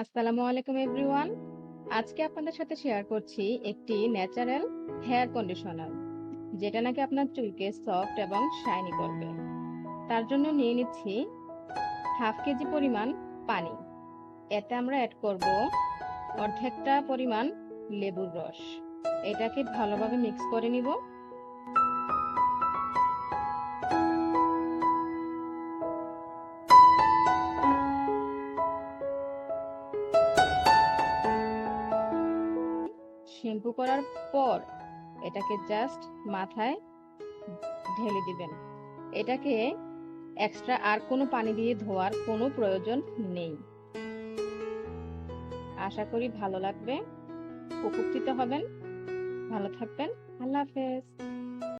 আসসালামু আলাইকুম এভরিওয়ান। আজকে আপনাদের সাথে শেয়ার করছি একটি ন্যাচারাল হেয়ার কন্ডিশনার, যেটা নাকি আপনার চুলকে সফট এবং শাইনি করবে। তার জন্য নিয়ে নিচ্ছি হাফ কেজি পরিমাণ পানি। এতে আমরা অ্যাড করব অর্ধেকটা পরিমাণ লেবুর রস। এটাকে ভালোভাবে মিক্স করে নিব। শ্যাম্পু করার পর এটাকে জাস্ট মাথায় ঢেলে দিবেন। এটাকে এক্সট্রা আর কোনো পানি দিয়ে ধোয়ার কোনো প্রয়োজন নেই। আশা করি ভালো লাগবে, উপকৃত হবেন। ভালো থাকবেন। আল্লাহ হাফেজ।